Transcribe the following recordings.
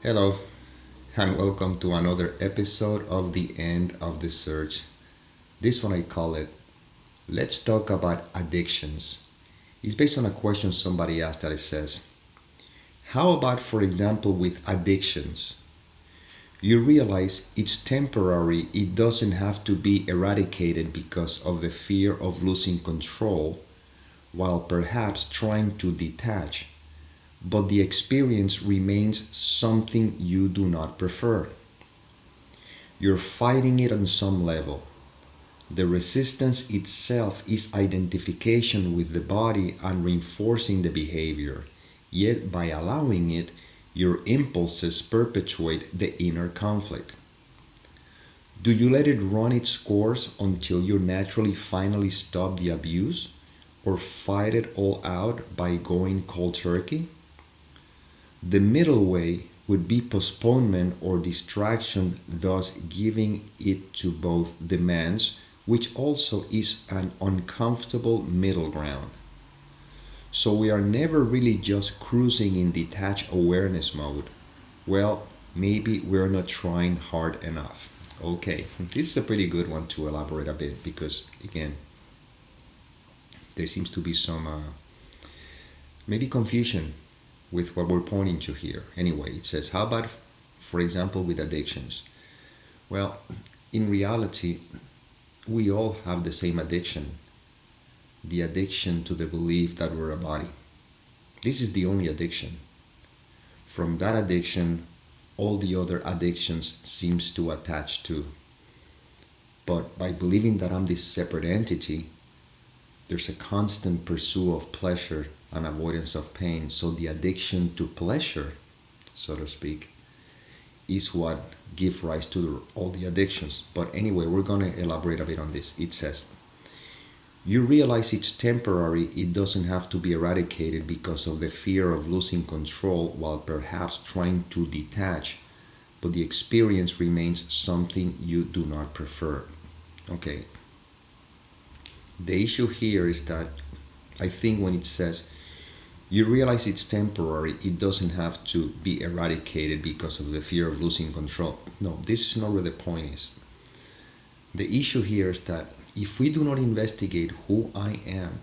Hello, and welcome to another episode of The End of the Search. This one I call it Let's Talk About Addictions. It's based on a question somebody asked that it says, how about, for example, with addictions? You realize it's temporary, it doesn't have to be eradicated because of the fear of losing control, while perhaps trying to detach, but the experience remains something you do not prefer. You're fighting it on some level. The resistance itself is identification with the body and reinforcing the behavior. Yet, by allowing it, your impulses perpetuate the inner conflict. Do you let it run its course until you naturally finally stop the abuse? Or fight it all out by going cold turkey? The middle way would be postponement or distraction, thus giving it to both demands, which also is an uncomfortable middle ground. So we are never really just cruising in detached awareness mode. Well, maybe we're not trying hard enough. Okay, this is a pretty good one to elaborate a bit because, again, there seems to be some maybe confusion with what we're pointing to here. Anyway, it says, how about, for example, with addictions? Well, in reality, we all have the same addiction, the addiction to the belief that we're a body. This is the only addiction. From that addiction, all the other addictions seems to attach to. But by believing that I'm this separate entity, there's a constant pursuit of pleasure and avoidance of pain. So the addiction to pleasure, so to speak, is what gives rise to all the addictions. But anyway, we're going to elaborate a bit on this. It says, you realize it's temporary, it doesn't have to be eradicated because of the fear of losing control while perhaps trying to detach, but the experience remains something you do not prefer. Okay. The issue here is that I think when it says you realize it's temporary, it doesn't have to be eradicated because of the fear of losing control. No, this is not where the point is. The issue here is that if we do not investigate who I am,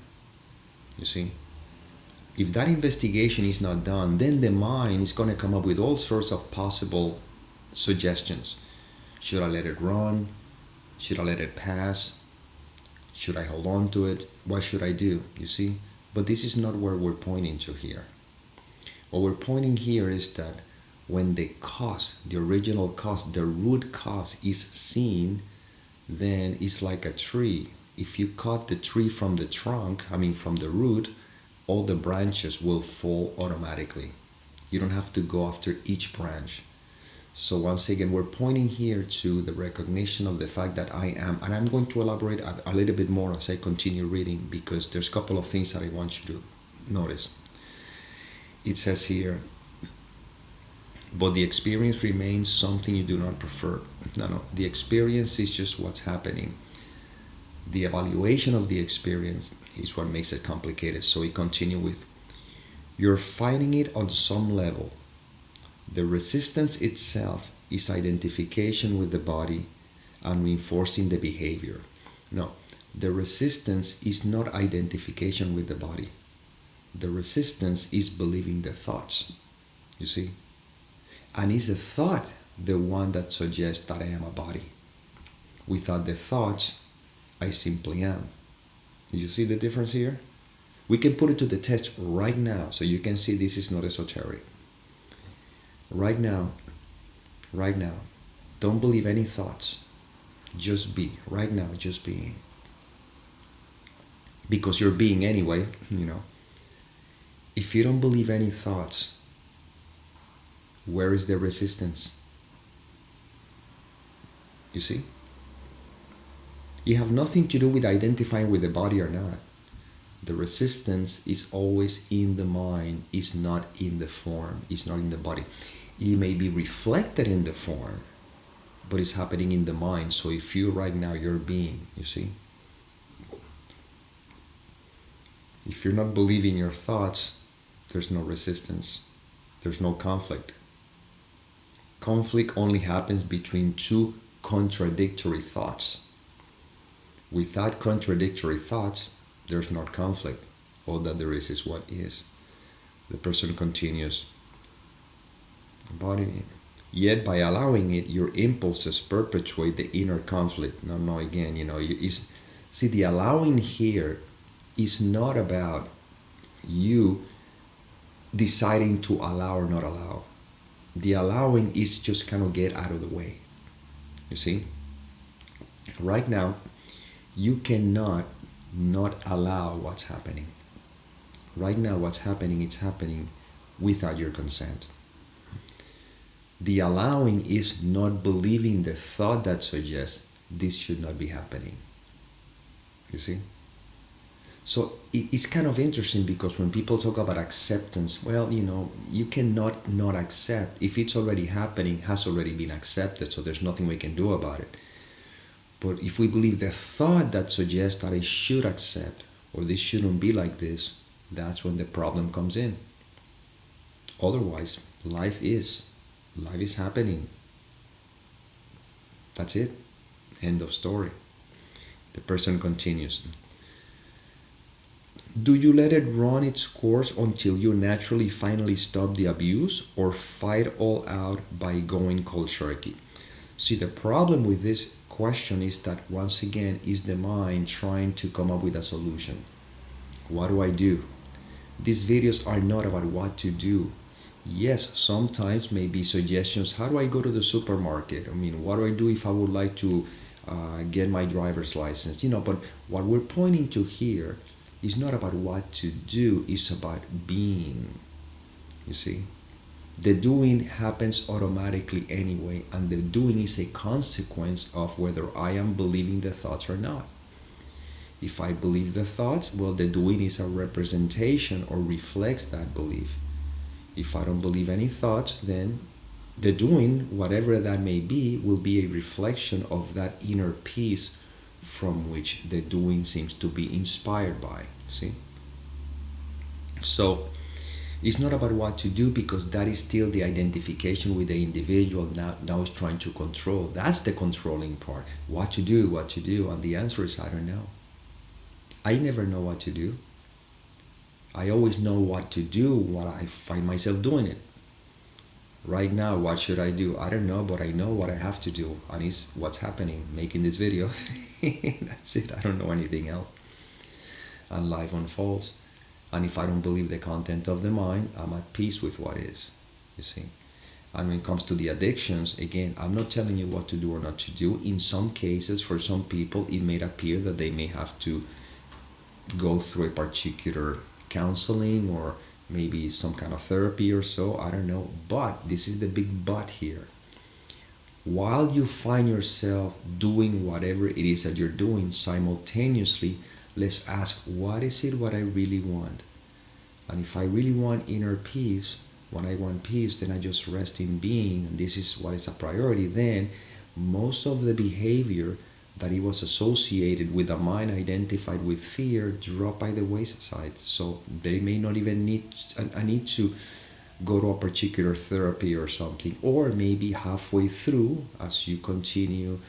you see, if that investigation is not done, then the mind is going to come up with all sorts of possible suggestions. Should I let it run? Should I let it pass? Should I hold on to it? What should I do? You see? But this is not where we're pointing to here. What we're pointing here is that when the cause, the original cause, the root cause is seen, then it's like a tree. If you cut the tree from the trunk, from the root, all the branches will fall automatically. You don't have to go after each branch. So once again, we're pointing here to the recognition of the fact that I am, and I'm going to elaborate a little bit more as I continue reading because there's a couple of things that I want you to notice. It says here, but the experience remains something you do not prefer. No, the experience is just what's happening. The evaluation of the experience is what makes it complicated. So we continue with, you're fighting it on some level. The resistance itself is identification with the body and reinforcing the behavior. No, the resistance is not identification with the body. The resistance is believing the thoughts. You see? And is the thought the one that suggests that I am a body? Without the thoughts, I simply am. Do you see the difference here? We can put it to the test right now so you can see this is not esoteric. Right now, don't believe any thoughts. Just be. Right now, just being. Because you're being anyway, If you don't believe any thoughts, where is the resistance? You see? You have nothing to do with identifying with the body or not. The resistance is always in the mind, is not in the form, is not in the body. It may be reflected in the form, but it's happening in the mind. So if you right now, you're being, you see? If you're not believing your thoughts, there's no resistance. There's no conflict. Conflict only happens between two contradictory thoughts. Without contradictory thoughts, there's not conflict. All that there is what is. The person continues. Yet by allowing it, your impulses perpetuate the inner conflict. No, again, see, the allowing here is not about you deciding to allow or not allow. The allowing is just kind of get out of the way. You see? Right now, you cannot not allow what's happening. Right now, what's happening, it's happening without your consent. The allowing is not believing the thought that suggests this should not be happening. You see? So it's kind of interesting because when people talk about acceptance, well, you cannot not accept. If it's already happening, has already been accepted, so there's nothing we can do about it. But if we believe the thought that suggests that I should accept or this shouldn't be like this, that's when the problem comes in. Otherwise, life is happening. That's it. End of story. The person continues. Do you let it run its course until you naturally finally stop the abuse, or fight all out by going cold turkey? See, the problem with this question is that once again is the mind trying to come up with a solution. What do I do? These videos are not about what to do. Yes, sometimes maybe suggestions. How do I go to the supermarket? What do I do if I would like to get my driver's license? But what we're pointing to here is not about what to do, it's about being. You see? The doing happens automatically anyway, and the doing is a consequence of whether I am believing the thoughts or not. If I believe the thoughts, well, the doing is a representation or reflects that belief. If I don't believe any thoughts, then the doing, whatever that may be, will be a reflection of that inner peace from which the doing seems to be inspired by. See? So it's not about what to do, because that is still the identification with the individual now is trying to control. That's the controlling part. What to do, and the answer is I don't know. I never know what to do. I always know what to do when I find myself doing it. Right now, what should I do? I don't know, but I know what I have to do, and it's what's happening, making this video. That's it. I don't know anything else. And life unfolds. And if I don't believe the content of the mind, I'm at peace with what is, you see. And when it comes to the addictions, again, I'm not telling you what to do or not to do. In some cases, for some people, it may appear that they may have to go through a particular counseling or maybe some kind of therapy or so, I don't know. But this is the big but here. While you find yourself doing whatever it is that you're doing simultaneously, let's ask, what is it what I really want? And if I really want inner peace, when I want peace, then I just rest in being, and this is what is a priority. Then most of the behavior that it was associated with a mind identified with fear drop by the wayside. So they may not even need to go to a particular therapy or something, or maybe halfway through, as you continue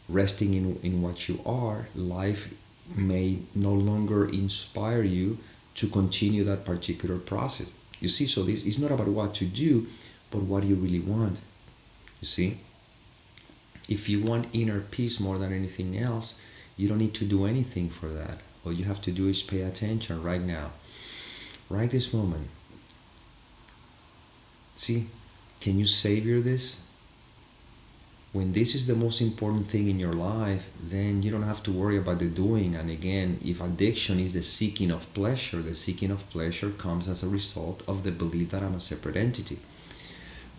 resting in what you are, life may no longer inspire you to continue that particular process. You see, so this is not about what to do, but what you really want. You see? If you want inner peace more than anything else, you don't need to do anything for that. All you have to do is pay attention right now. Right this moment. See, can you savor this? When this is the most important thing in your life, then you don't have to worry about the doing. And again, if addiction is the seeking of pleasure, the seeking of pleasure comes as a result of the belief that I'm a separate entity.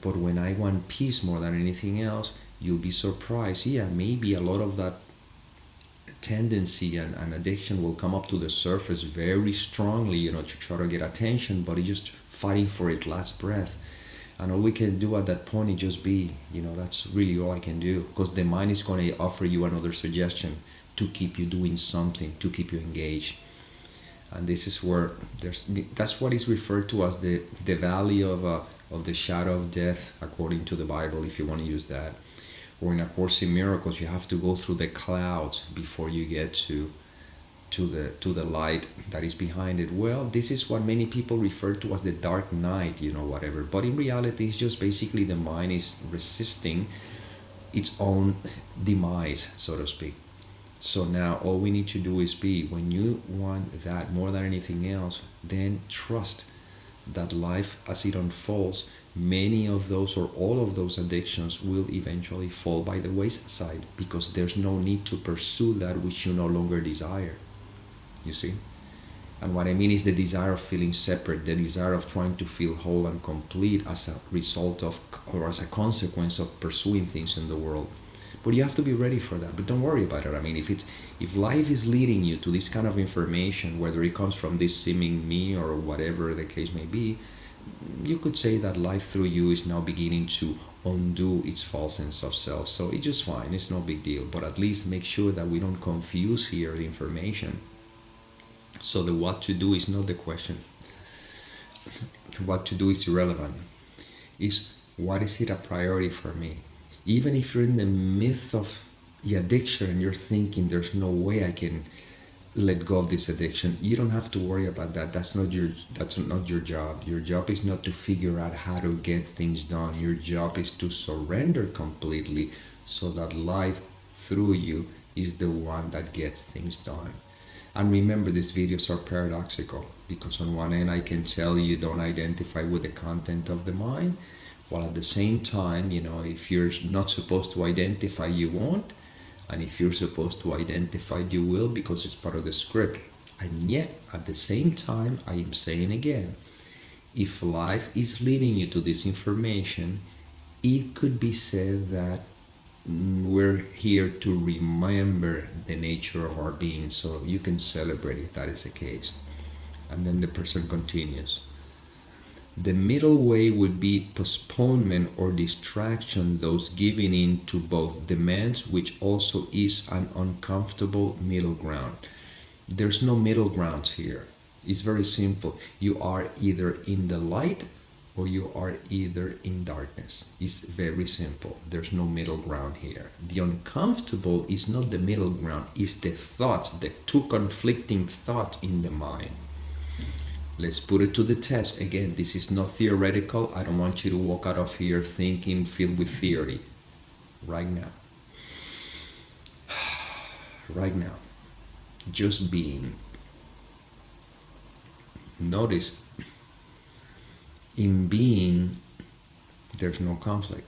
But when I want peace more than anything else, you'll be surprised. Yeah, maybe a lot of that tendency and addiction will come up to the surface very strongly, to try to get attention, but it's just fighting for its last breath. And all we can do at that point is just be, that's really all I can do, because the mind is going to offer you another suggestion to keep you doing something, to keep you engaged. And this is where that's what is referred to as the valley of of the shadow of death, according to the Bible, if you want to use that. Or in A Course in Miracles, you have to go through the clouds before you get to the light that is behind it. Well, this is what many people refer to as the dark night, whatever. But in reality, it's just basically the mind is resisting its own demise, so to speak. So now all we need to do is when you want that more than anything else, then trust that life as it unfolds, many of those or all of those addictions will eventually fall by the wayside, because there's no need to pursue that which you no longer desire. You see? And what I mean is the desire of feeling separate, the desire of trying to feel whole and complete as a result of, or as a consequence of pursuing things in the world. But you have to be ready for that. But don't worry about it. I mean, if life is leading you to this kind of information, whether it comes from this seeming me or whatever the case may be, you could say that life through you is now beginning to undo its false sense of self. So it's just fine. It's no big deal. But at least make sure that we don't confuse here the information. So the what to do is not the question. What to do is irrelevant. It's what is it a priority for me? Even if you're in the midst of the addiction and you're thinking there's no way I can let go of this addiction, you don't have to worry about that. That's not your job. Your job is not to figure out how to get things done. Your job is to surrender completely so that life through you is the one that gets things done. And remember, these videos are paradoxical, because on one end I can tell you don't identify with the content of the mind, while at the same time, if you're not supposed to identify, you won't, and if you're supposed to identify, you will, because it's part of the script. And yet, at the same time, I am saying again, if life is leading you to this information, it could be said that we're here to remember the nature of our being, so you can celebrate if that is the case. And then the person continues. The middle way would be postponement or distraction, those giving in to both demands, which also is an uncomfortable middle ground. There's no middle ground here. It's very simple. You are either in the light or you are either in darkness. It's very simple. There's no middle ground here. The uncomfortable is not the middle ground, it's the thoughts, the two conflicting thoughts in the mind. Let's put it to the test. Again, this is not theoretical. I don't want you to walk out of here thinking filled with theory. Right now. Right now. Just being. Notice, in being, there's no conflict.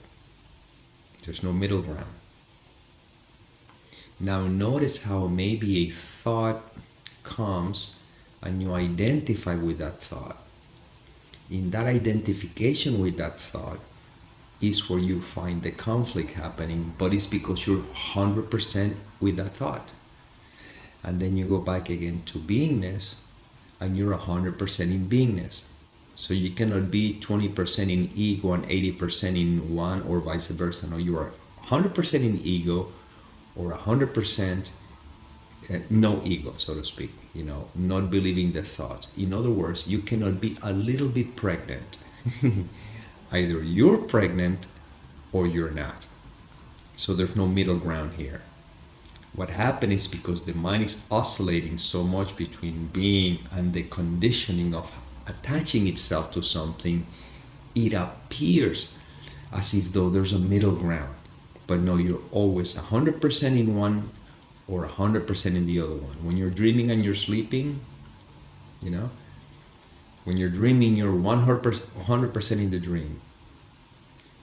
There's no middle ground. Now notice how maybe a thought comes and you identify with that thought. In that identification with that thought is where you find the conflict happening, but it's because you're 100% with that thought. And then you go back again to beingness, and you're 100% in beingness. So you cannot be 20% in ego and 80% in one, or vice versa. No, you are 100% in ego, or 100% no ego, so to speak. Not believing the thoughts. In other words, you cannot be a little bit pregnant. Either you're pregnant or you're not. So there's no middle ground here. What happened is because the mind is oscillating so much between being and the conditioning of attaching itself to something, it appears as if though there's a middle ground. But no, you're always 100% in one or 100% in the other one. When you're dreaming and you're sleeping, when you're dreaming, you're 100% in the dream.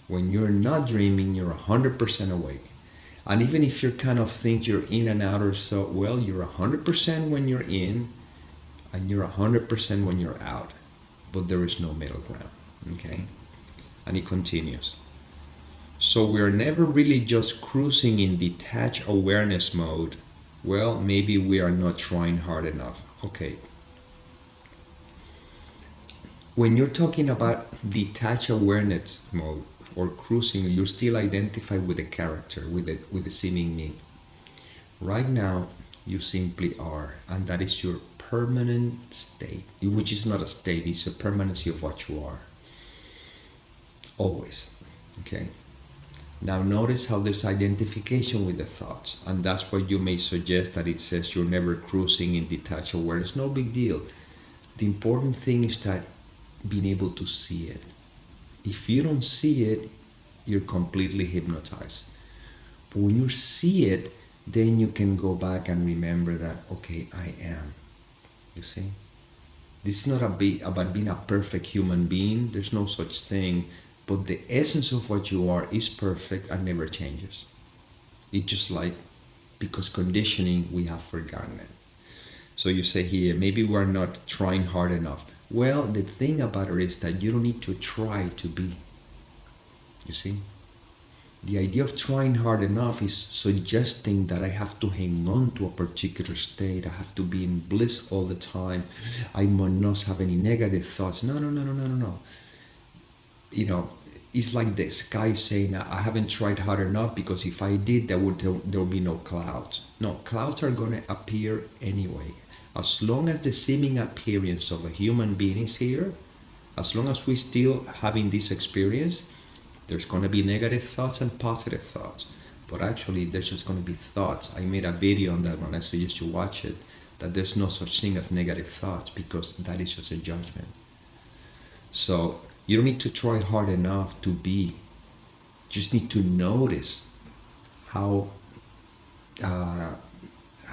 When you're not dreaming, you're 100% awake. And even if you kind of think you're in and out or so, well, you're 100% when you're in, and you're 100% when you're out. But there is no middle ground, okay? And it continues. So we're never really just cruising in detached awareness mode. Well, maybe we are not trying hard enough. Okay. When you're talking about detached awareness mode or cruising, you still identify with the character, with the seeming me. Right now, you simply are, and that is your permanent state, which is not a state, it's a permanency of what you are. always. Okay. Now notice how there's identification with the thoughts, and that's why you may suggest that it says you're never cruising in detached awareness. No big deal. The important thing is that being able to see it. If you don't see it, you're completely hypnotized. But when you see it, then you can go back and remember that, okay, I am. You see? This is not about being a perfect human being. There's no such thing. But the essence of what you are is perfect and never changes. It's just like, because conditioning, we have forgotten it. So you say here, maybe we're not trying hard enough. Well, the thing about it is that you don't need to try to be. You see? The idea of trying hard enough is suggesting that I have to hang on to a particular state. I have to be in bliss all the time. I must not have any negative thoughts. No. You know, it's like the sky saying, I haven't tried hard enough, because if I did, there would be no clouds. No, clouds are going to appear anyway. As long as the seeming appearance of a human being is here, as long as we're still having this experience, there's going to be negative thoughts and positive thoughts. But actually, there's just going to be thoughts. I made a video on that one. I suggest you watch it. That there's no such thing as negative thoughts, because that is just a judgment. So you don't need to try hard enough to be. Just need to notice how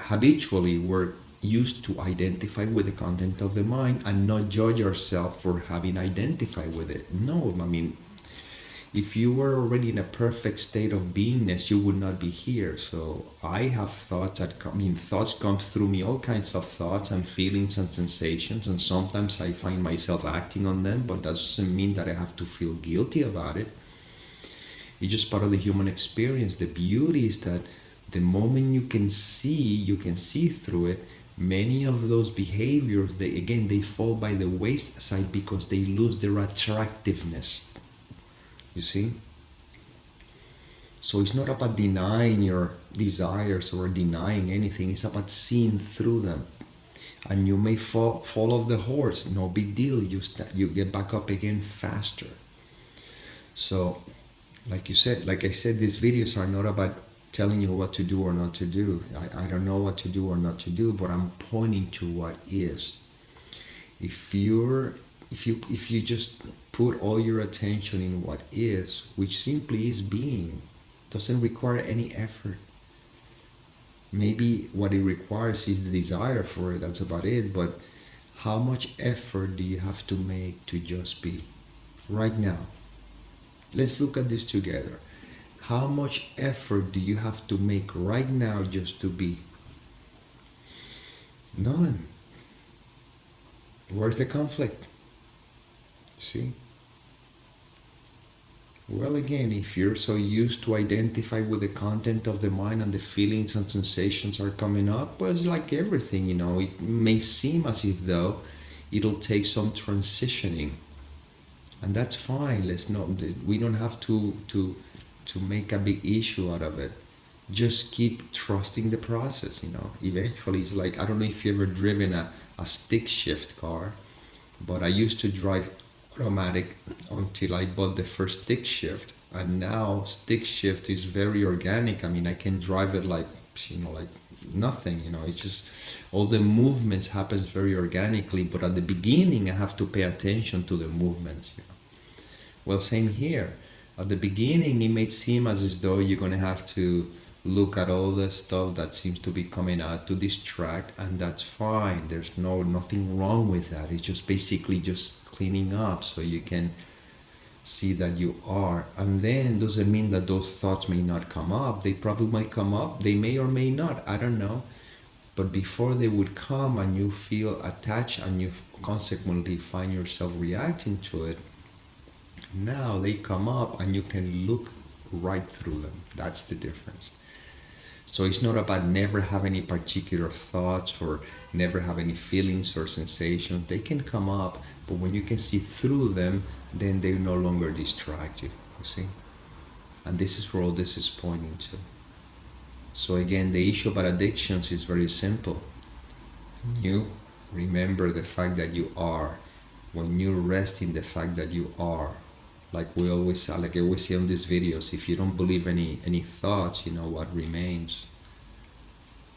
habitually we're used to identify with the content of the mind and not judge ourselves for having identified with it. No, I mean, if you were already in a perfect state of beingness, you would not be here. So I have thoughts that come, thoughts come through me, all kinds of thoughts and feelings and sensations, and sometimes I find myself acting on them, but that doesn't mean that I have to feel guilty about it. It's just part of the human experience. The beauty is that the moment you can see through it. Many of those behaviors, they fall by the wayside because they lose their attractiveness. You see? So it's not about denying your desires or denying anything. It's about seeing through them. And you may fall off the horse. No big deal. You get back up again faster. So, like I said, these videos are not about telling you what to do or not to do. I don't know what to do or not to do, but I'm pointing to what is. If you just put all your attention in what is, which simply is being, doesn't require any effort. Maybe what it requires is the desire for it, that's about it, but how much effort do you have to make to just be? Right now, let's look at this together. How much effort do you have to make right now just to be? None. Where's the conflict? See? Well, again, if you're so used to identify with the content of the mind and the feelings and sensations are coming up, well, it's like everything, it may seem as if though it'll take some transitioning. And that's fine. We don't have to make a big issue out of it. Just keep trusting the process, Eventually, it's like, I don't know if you've ever driven a stick shift car, but I used to drive automatic until I bought the first stick shift. And now stick shift is very organic. I can drive it like nothing, It's just all the movements happens very organically, but at the beginning I have to pay attention to the movements, Well, same here. At the beginning, it may seem as though you're going to have to look at all the stuff that seems to be coming out to distract, and that's fine. There's nothing wrong with that. It's just basically just cleaning up so you can see that you are. And then doesn't mean that those thoughts may not come up. They probably might come up. They may or may not. I don't know. But before they would come and you feel attached and you consequently find yourself reacting to it, now they come up and you can look right through them. That's the difference. So it's not about never have any particular thoughts or never have any feelings or sensations. They can come up, but when you can see through them, then they no longer distract you, you see? And this is where all this is pointing to. So again, the issue about addictions is very simple. You remember the fact that you are. When you rest in the fact that you are, like we always say, like I always say on these videos, if you don't believe any thoughts, what remains.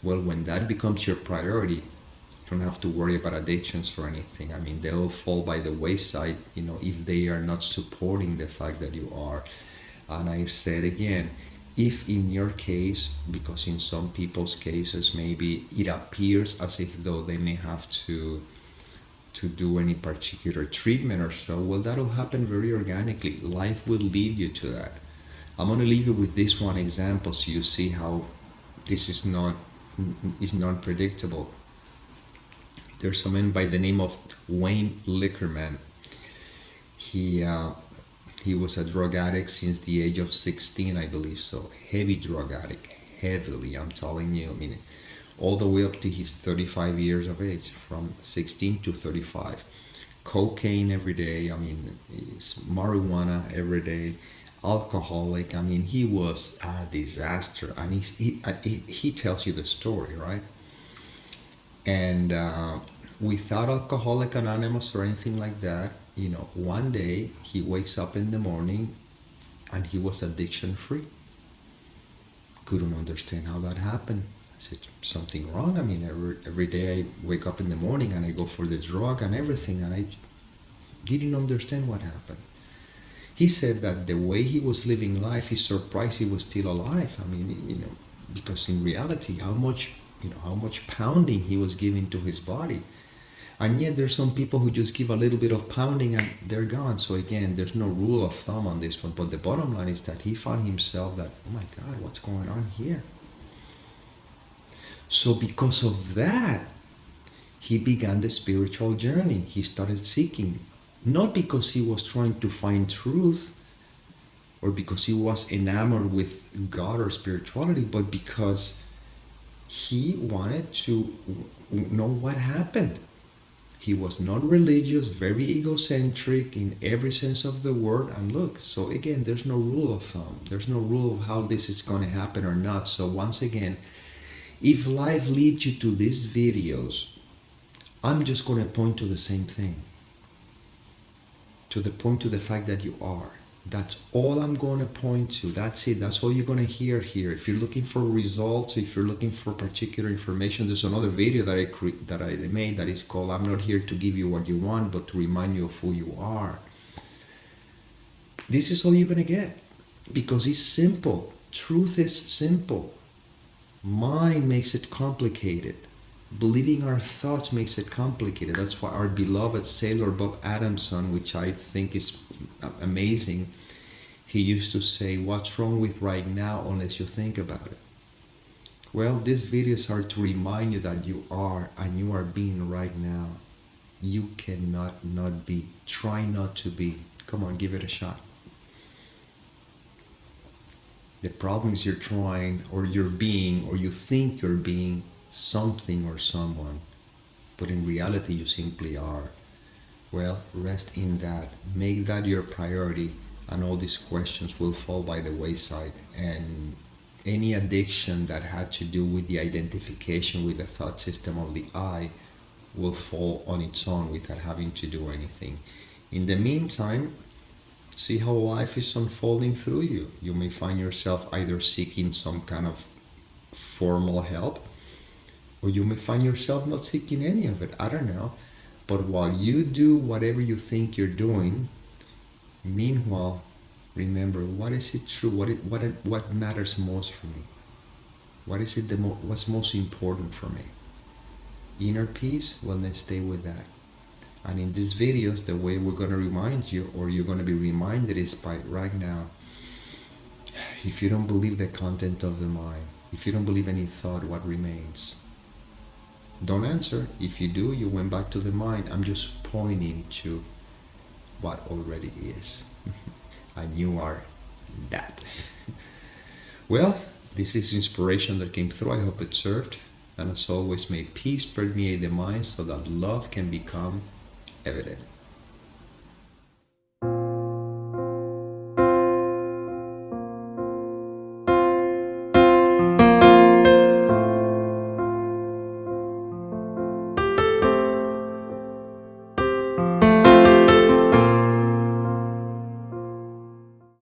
Well, when that becomes your priority, you don't have to worry about addictions or anything. I mean, they'll fall by the wayside, if they are not supporting the fact that you are. And I said again, if in your case, because in some people's cases maybe it appears as if though they may have to do any particular treatment or so, well, that'll happen very organically. Life will lead you to that. I'm going to leave you with this one example so you see how this is not predictable. There's a man by the name of Wayne Lickerman. He was a drug addict since the age of 16, I believe, so heavy drug addict, heavily, I'm telling you. I mean, all the way up to his 35 years of age, from 16 to 35. Cocaine every day, I mean, marijuana every day, alcoholic. I mean, he was a disaster, and he tells you the story, right? And without Alcoholic Anonymous or anything like that, one day he wakes up in the morning and he was addiction free. Couldn't understand how that happened. I said, something wrong? I mean, every day I wake up in the morning and I go for the drug and everything, and I didn't understand what happened. He said that the way he was living life, he's surprised he was still alive. I mean, because in reality, how much pounding he was giving to his body. And yet there's some people who just give a little bit of pounding and they're gone. So again, there's no rule of thumb on this one. But the bottom line is that he found himself that, oh my God, what's going on here? So because of that, he began the spiritual journey. He started seeking, not because he was trying to find truth or because he was enamored with God or spirituality, but because he wanted to know what happened. He was not religious, very egocentric in every sense of the word. And look, so again, there's no rule of thumb. There's no rule of how this is going to happen or not. So once again, if life leads you to these videos, I'm just going to point to the same thing. To the fact that you are. That's all I'm going to point to. That's it. That's all you're going to hear here. If you're looking for results, if you're looking for particular information, there's another video that I made that is called "I'm not here to give you what you want, but to remind you of who you are." This is all you're going to get because it's simple. Truth is simple. Mind makes it complicated. Believing our thoughts makes it complicated. That's why our beloved sailor Bob Adamson, which I think is amazing, he used to say, what's wrong with right now unless you think about it? Well, these videos are to remind you that you are, and you are being right now. You cannot not be. Try not to be. Come on, give it a shot. The problem is you're trying, or you're being, or you think you're being something or someone, but in reality you simply are. Well, rest in that. Make that your priority, and all these questions will fall by the wayside. And any addiction that had to do with the identification with the thought system of the I will fall on its own without having to do anything. In the meantime, see how life is unfolding through you. You may find yourself either seeking some kind of formal help, or you may find yourself not seeking any of it. I don't know. But while you do whatever you think you're doing, meanwhile, remember, what is it true? What matters most for me? What is it what's most important for me? Inner peace? Well, then stay with that. And in these videos, the way we're going to remind you, or you're going to be reminded, is by right now. If you don't believe the content of the mind, if you don't believe any thought, what remains? Don't answer. If you do, you went back to the mind. I'm just pointing to what already is. And you are that. Well, this is inspiration that came through. I hope it served. And as always, may peace permeate the mind so that love can become evident.